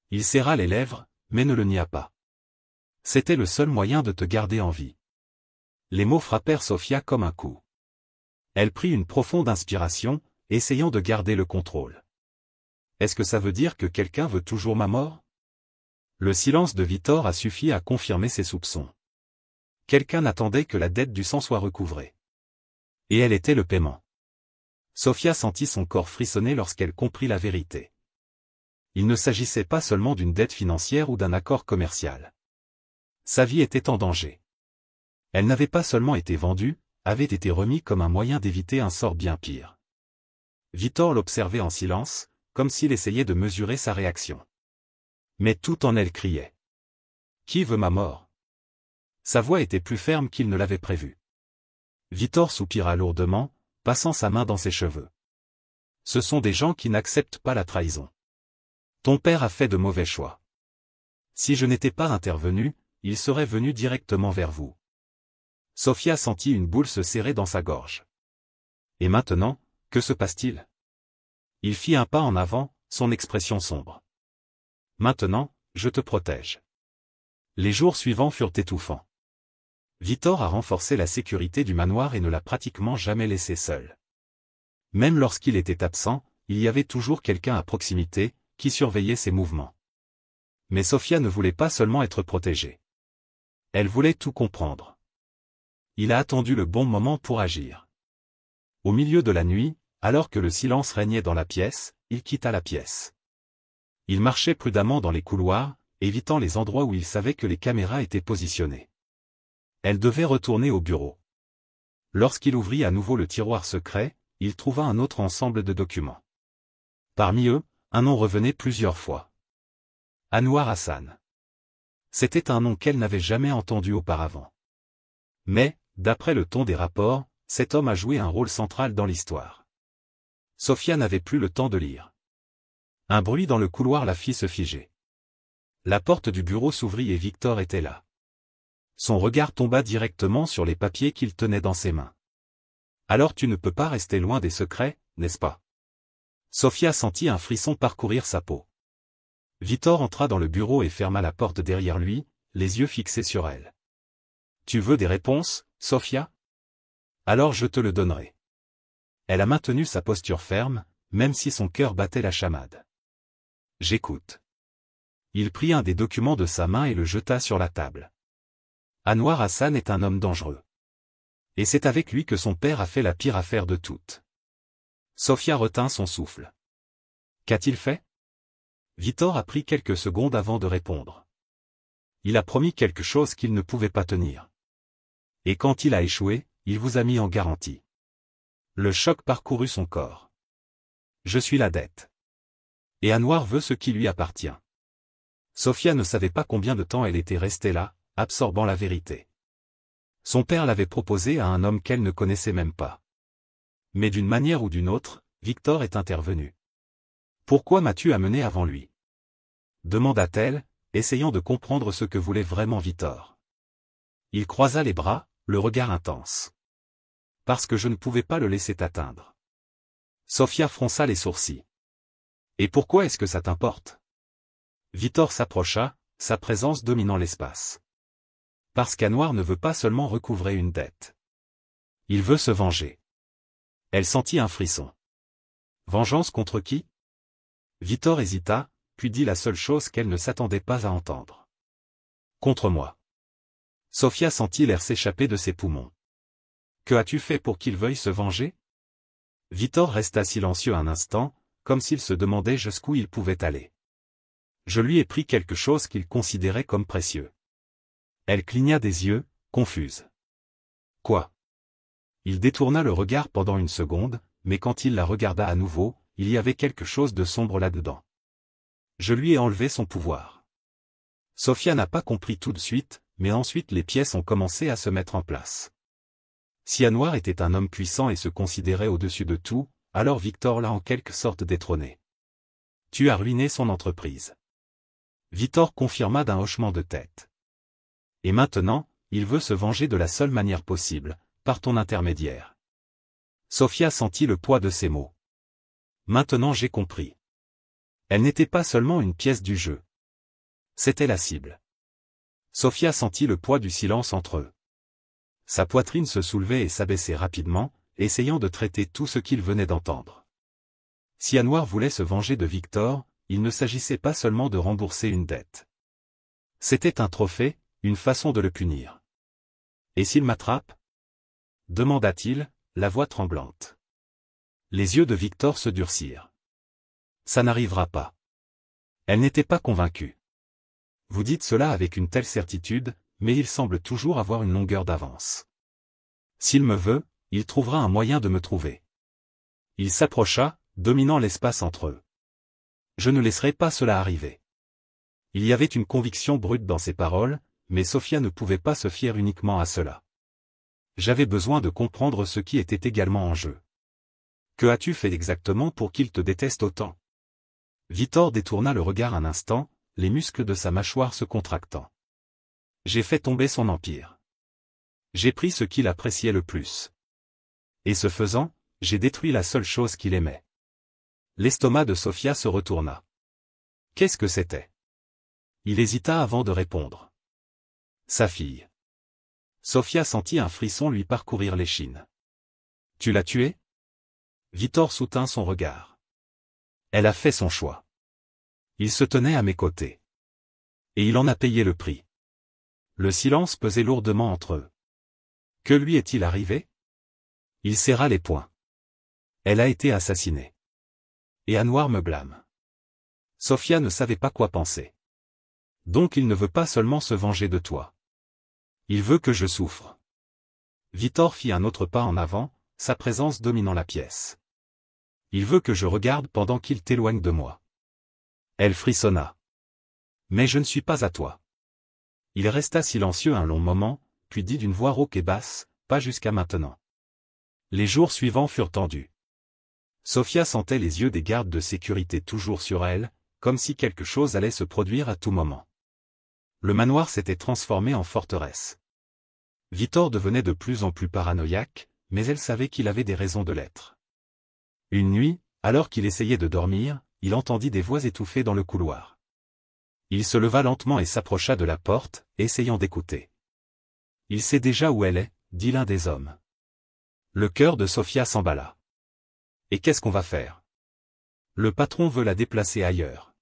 Il serra les lèvres, mais ne le nia pas. C'était le seul moyen de te garder en vie. Les mots frappèrent Sophia comme un coup. Elle prit une profonde inspiration, essayant de garder le contrôle. Est-ce que ça veut dire que quelqu'un veut toujours ma mort ? Le silence de Victor a suffi à confirmer ses soupçons. Quelqu'un attendait que la dette du sang soit recouvrée. Et elle était le paiement. Sophia sentit son corps frissonner lorsqu'elle comprit la vérité. Il ne s'agissait pas seulement d'une dette financière ou d'un accord commercial. Sa vie était en danger. Elle n'avait pas seulement été vendue, avait été remis comme un moyen d'éviter un sort bien pire. Victor l'observait en silence, comme s'il essayait de mesurer sa réaction. Mais tout en elle criait. Qui veut ma mort ? Sa voix était plus ferme qu'il ne l'avait prévu. Victor soupira lourdement, passant sa main dans ses cheveux. Ce sont des gens qui n'acceptent pas la trahison. Ton père a fait de mauvais choix. Si je n'étais pas intervenu, il serait venu directement vers vous. Sophia sentit une boule se serrer dans sa gorge. Et maintenant, que se passe-t-il ? Il fit un pas en avant, son expression sombre. Maintenant, je te protège. Les jours suivants furent étouffants. Victor a renforcé la sécurité du manoir et ne l'a pratiquement jamais laissé seul. Même lorsqu'il était absent, il y avait toujours quelqu'un à proximité, qui surveillait ses mouvements. Mais Sophia ne voulait pas seulement être protégée. Elle voulait tout comprendre. Il a attendu le bon moment pour agir. Au milieu de la nuit, alors que le silence régnait dans la pièce, il quitta la pièce. Il marchait prudemment dans les couloirs, évitant les endroits où il savait que les caméras étaient positionnées. Elle devait retourner au bureau. Lorsqu'il ouvrit à nouveau le tiroir secret, il trouva un autre ensemble de documents. Parmi eux, un nom revenait plusieurs fois. Anwar Hassan. C'était un nom qu'elle n'avait jamais entendu auparavant. Mais, d'après le ton des rapports, cet homme a joué un rôle central dans l'histoire. Sophia n'avait plus le temps de lire. Un bruit dans le couloir la fit se figer. La porte du bureau s'ouvrit et Victor était là. Son regard tomba directement sur les papiers qu'il tenait dans ses mains. Alors tu ne peux pas rester loin des secrets, n'est-ce pas ? Sophia sentit un frisson parcourir sa peau. Victor entra dans le bureau et ferma la porte derrière lui, les yeux fixés sur elle. Tu veux des réponses, Sofia? Alors je te le donnerai. Elle a maintenu sa posture ferme, même si son cœur battait la chamade. J'écoute. Il prit un des documents de sa main et le jeta sur la table. Anwar Hassan est un homme dangereux. Et c'est avec lui que son père a fait la pire affaire de toutes. Sofia retint son souffle. Qu'a-t-il fait? Victor a pris quelques secondes avant de répondre. Il a promis quelque chose qu'il ne pouvait pas tenir. Et quand il a échoué, il vous a mis en garantie. Le choc parcourut son corps. Je suis la dette. Et Anwar veut ce qui lui appartient. Sofia ne savait pas combien de temps elle était restée là, absorbant la vérité. Son père l'avait proposé à un homme qu'elle ne connaissait même pas. Mais d'une manière ou d'une autre, Victor est intervenu. Pourquoi m'as-tu amené avant lui? Demanda-t-elle, essayant de comprendre ce que voulait vraiment Victor. Il croisa les bras, le regard intense. Parce que je ne pouvais pas le laisser t'atteindre. Sofia fronça les sourcils. Et pourquoi est-ce que ça t'importe? Victor s'approcha, sa présence dominant l'espace. Parce qu'Anwar ne veut pas seulement recouvrer une dette. Il veut se venger. Elle sentit un frisson. Vengeance contre qui? Victor hésita, puis dit la seule chose qu'elle ne s'attendait pas à entendre. Contre moi. Sofia sentit l'air s'échapper de ses poumons. Que as-tu fait pour qu'il veuille se venger? Victor resta silencieux un instant, comme s'il se demandait jusqu'où il pouvait aller. Je lui ai pris quelque chose qu'il considérait comme précieux. Elle cligna des yeux, confuse. Quoi? Il détourna le regard pendant une seconde, mais quand il la regarda à nouveau, il y avait quelque chose de sombre là-dedans. Je lui ai enlevé son pouvoir. Sofia n'a pas compris tout de suite, mais ensuite les pièces ont commencé à se mettre en place. Si Anwar était un homme puissant et se considérait au-dessus de tout, alors Victor l'a en quelque sorte détrôné. Tu as ruiné son entreprise. Victor confirma d'un hochement de tête. Et maintenant, il veut se venger de la seule manière possible, par ton intermédiaire. Sofia sentit le poids de ces mots. Maintenant j'ai compris. Elle n'était pas seulement une pièce du jeu. C'était la cible. Sofia sentit le poids du silence entre eux. Sa poitrine se soulevait et s'abaissait rapidement, essayant de traiter tout ce qu'il venait d'entendre. Si Anwar voulait se venger de Victor, il ne s'agissait pas seulement de rembourser une dette. C'était un trophée, une façon de le punir. Et s'il m'attrape? Demanda-t-il, la voix tremblante. Les yeux de Victor se durcirent. Ça n'arrivera pas. Elle n'était pas convaincue. Vous dites cela avec une telle certitude, mais il semble toujours avoir une longueur d'avance. S'il me veut, il trouvera un moyen de me trouver. Il s'approcha, dominant l'espace entre eux. Je ne laisserai pas cela arriver. Il y avait une conviction brute dans ses paroles, mais Sofia ne pouvait pas se fier uniquement à cela. J'avais besoin de comprendre ce qui était également en jeu. Que as-tu fait exactement pour qu'il te déteste autant? Victor détourna le regard un instant, les muscles de sa mâchoire se contractant. J'ai fait tomber son empire. J'ai pris ce qu'il appréciait le plus. Et ce faisant, j'ai détruit la seule chose qu'il aimait. L'estomac de Sofia se retourna. Qu'est-ce que c'était? Il hésita avant de répondre. Sa fille. Sofia sentit un frisson lui parcourir l'échine. Tu l'as tuée? Victor soutint son regard. Elle a fait son choix. Il se tenait à mes côtés. Et il en a payé le prix. Le silence pesait lourdement entre eux. Que lui est-il arrivé? Il serra les poings. Elle a été assassinée. Et Anwar me blâme. Sofia ne savait pas quoi penser. Donc il ne veut pas seulement se venger de toi. Il veut que je souffre. Victor fit un autre pas en avant, sa présence dominant la pièce. Il veut que je regarde pendant qu'il t'éloigne de moi. Elle frissonna. Mais je ne suis pas à toi. Il resta silencieux un long moment, puis dit d'une voix rauque et basse, pas jusqu'à maintenant. Les jours suivants furent tendus. Sofia sentait les yeux des gardes de sécurité toujours sur elle, comme si quelque chose allait se produire à tout moment. Le manoir s'était transformé en forteresse. Victor devenait de plus en plus paranoïaque, mais elle savait qu'il avait des raisons de l'être. Une nuit, alors qu'il essayait de dormir, il entendit des voix étouffées dans le couloir. Il se leva lentement et s'approcha de la porte, essayant d'écouter. Il sait déjà où elle est, dit l'un des hommes. Le cœur de Sofia s'emballa. Et qu'est-ce qu'on va faire? Le patron veut la déplacer ailleurs.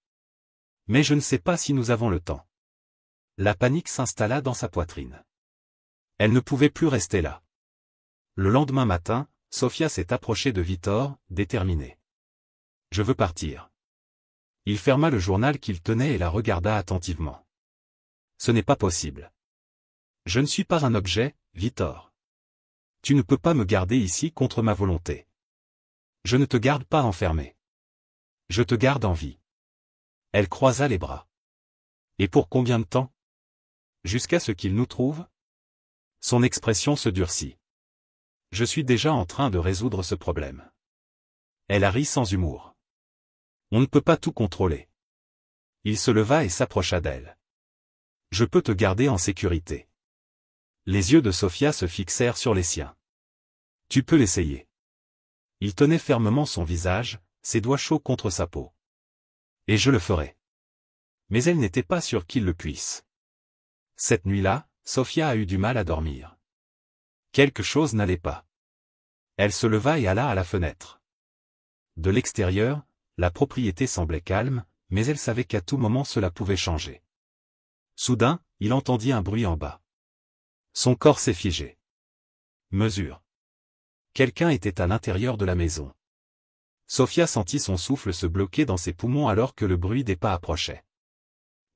Mais je ne sais pas si nous avons le temps. La panique s'installa dans sa poitrine. Elle ne pouvait plus rester là. Le lendemain matin, Sofia s'est approchée de Victor, déterminée. Je veux partir. Il ferma le journal qu'il tenait et la regarda attentivement. Ce n'est pas possible. Je ne suis pas un objet, Victor. Tu ne peux pas me garder ici contre ma volonté. Je ne te garde pas enfermé. Je te garde en vie. Elle croisa les bras. Et pour combien de temps? Jusqu'à ce qu'il nous trouve? Son expression se durcit. Je suis déjà en train de résoudre ce problème. Elle a ri sans humour. On ne peut pas tout contrôler. Il se leva et s'approcha d'elle. Je peux te garder en sécurité. Les yeux de Sofia se fixèrent sur les siens. Tu peux l'essayer. Il tenait fermement son visage, ses doigts chauds contre sa peau. Et je le ferai. Mais elle n'était pas sûre qu'il le puisse. Cette nuit-là, Sofia a eu du mal à dormir. Quelque chose n'allait pas. Elle se leva et alla à la fenêtre. De l'extérieur, la propriété semblait calme, mais elle savait qu'à tout moment cela pouvait changer. Soudain, il entendit un bruit en bas. Son corps s'est figé. Mesure. Quelqu'un était à l'intérieur de la maison. Sofia sentit son souffle se bloquer dans ses poumons alors que le bruit des pas approchait.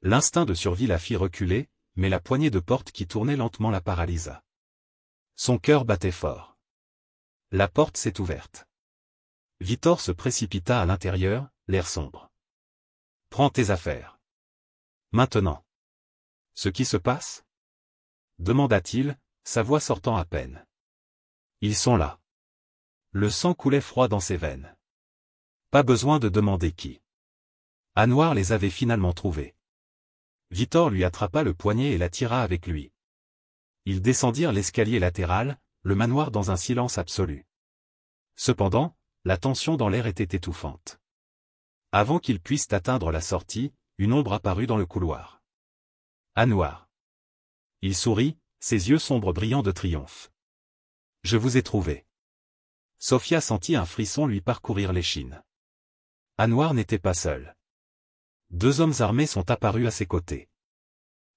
L'instinct de survie la fit reculer, mais la poignée de porte qui tournait lentement la paralysa. Son cœur battait fort. La porte s'est ouverte. Victor se précipita à l'intérieur, l'air sombre. « Prends tes affaires. »« Maintenant. »« Ce qui se passe ?» demanda-t-il, sa voix sortant à peine. « Ils sont là. » Le sang coulait froid dans ses veines. Pas besoin de demander qui. Anouar les avait finalement trouvés. Victor lui attrapa le poignet et la tira avec lui. Ils descendirent l'escalier latéral, le manoir dans un silence absolu. Cependant, la tension dans l'air était étouffante. Avant qu'ils puissent atteindre la sortie, une ombre apparut dans le couloir. Anouar. Il sourit, ses yeux sombres brillant de triomphe. Je vous ai trouvé. Sofia sentit un frisson lui parcourir l'échine. Anouar n'était pas seul. Deux hommes armés sont apparus à ses côtés.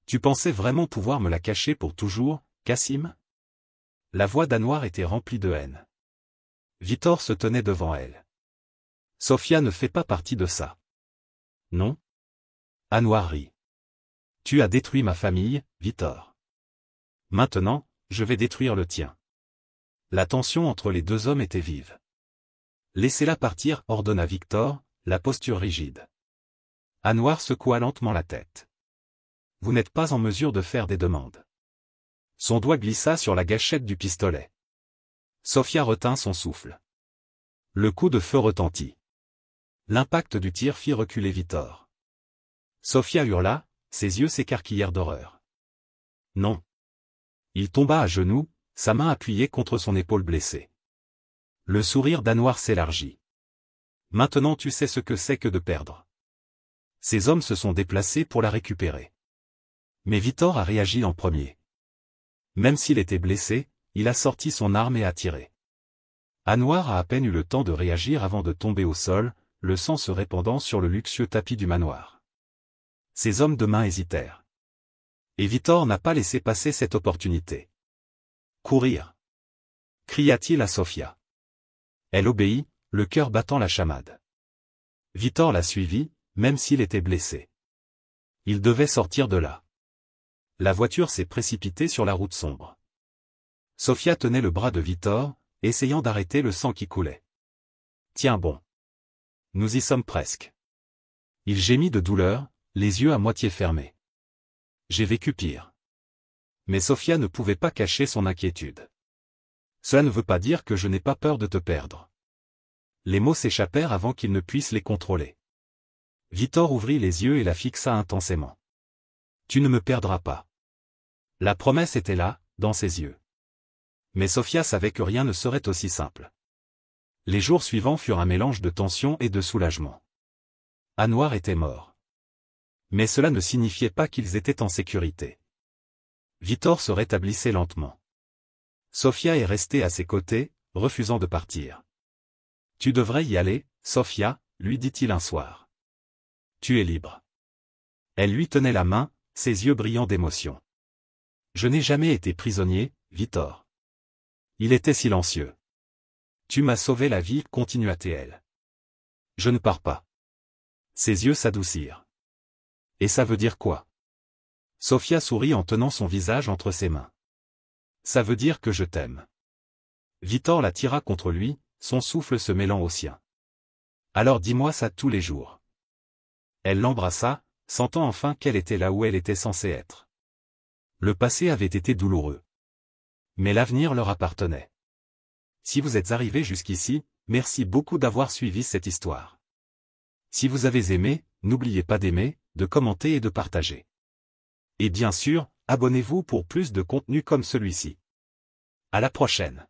Tu pensais vraiment pouvoir me la cacher pour toujours, Cassim? La voix d'Anouar était remplie de haine. Victor se tenait devant elle. Sofia ne fait pas partie de ça. Non? Anouar rit. Tu as détruit ma famille, Victor. Maintenant, je vais détruire le tien. La tension entre les deux hommes était vive. Laissez-la partir, ordonna Victor, la posture rigide. Anouar secoua lentement la tête. Vous n'êtes pas en mesure de faire des demandes. Son doigt glissa sur la gâchette du pistolet. Sofia retint son souffle. Le coup de feu retentit. L'impact du tir fit reculer Victor. Sofia hurla, ses yeux s'écarquillèrent d'horreur. Non. Il tomba à genoux, sa main appuyée contre son épaule blessée. Le sourire d'Anouar s'élargit. Maintenant tu sais ce que c'est que de perdre. Ces hommes se sont déplacés pour la récupérer. Mais Victor a réagi en premier. Même s'il était blessé, il a sorti son arme et a tiré. Anouar a à peine eu le temps de réagir avant de tomber au sol, le sang se répandant sur le luxueux tapis du manoir. Ces hommes de main hésitèrent. Et Victor n'a pas laissé passer cette opportunité. Courir! Cria-t-il à Sofia. Elle obéit, le cœur battant la chamade. Victor la suivit, même s'il était blessé. Il devait sortir de là. La voiture s'est précipitée sur la route sombre. Sofia tenait le bras de Victor, essayant d'arrêter le sang qui coulait. Tiens bon. Nous y sommes presque. Il gémit de douleur, les yeux à moitié fermés. J'ai vécu pire. Mais Sofia ne pouvait pas cacher son inquiétude. Cela ne veut pas dire que je n'ai pas peur de te perdre. Les mots s'échappèrent avant qu'il ne puisse les contrôler. Victor ouvrit les yeux et la fixa intensément. Tu ne me perdras pas. La promesse était là, dans ses yeux. Mais Sofia savait que rien ne serait aussi simple. Les jours suivants furent un mélange de tension et de soulagement. Anouar était mort. Mais cela ne signifiait pas qu'ils étaient en sécurité. Victor se rétablissait lentement. Sofia est restée à ses côtés, refusant de partir. Tu devrais y aller, Sofia, lui dit-il un soir. Tu es libre. Elle lui tenait la main, ses yeux brillants d'émotion. Je n'ai jamais été prisonnier, Victor. Il était silencieux. Tu m'as sauvé la vie, continua-t-elle. Je ne pars pas. Ses yeux s'adoucirent. Et ça veut dire quoi? Sofia sourit en tenant son visage entre ses mains. Ça veut dire que je t'aime. Victor la tira contre lui, son souffle se mêlant au sien. Alors dis-moi ça tous les jours. Elle l'embrassa, sentant enfin qu'elle était là où elle était censée être. Le passé avait été douloureux. Mais l'avenir leur appartenait. Si vous êtes arrivés jusqu'ici, merci beaucoup d'avoir suivi cette histoire. Si vous avez aimé, n'oubliez pas d'aimer, de commenter et de partager. Et bien sûr, abonnez-vous pour plus de contenu comme celui-ci. À la prochaine.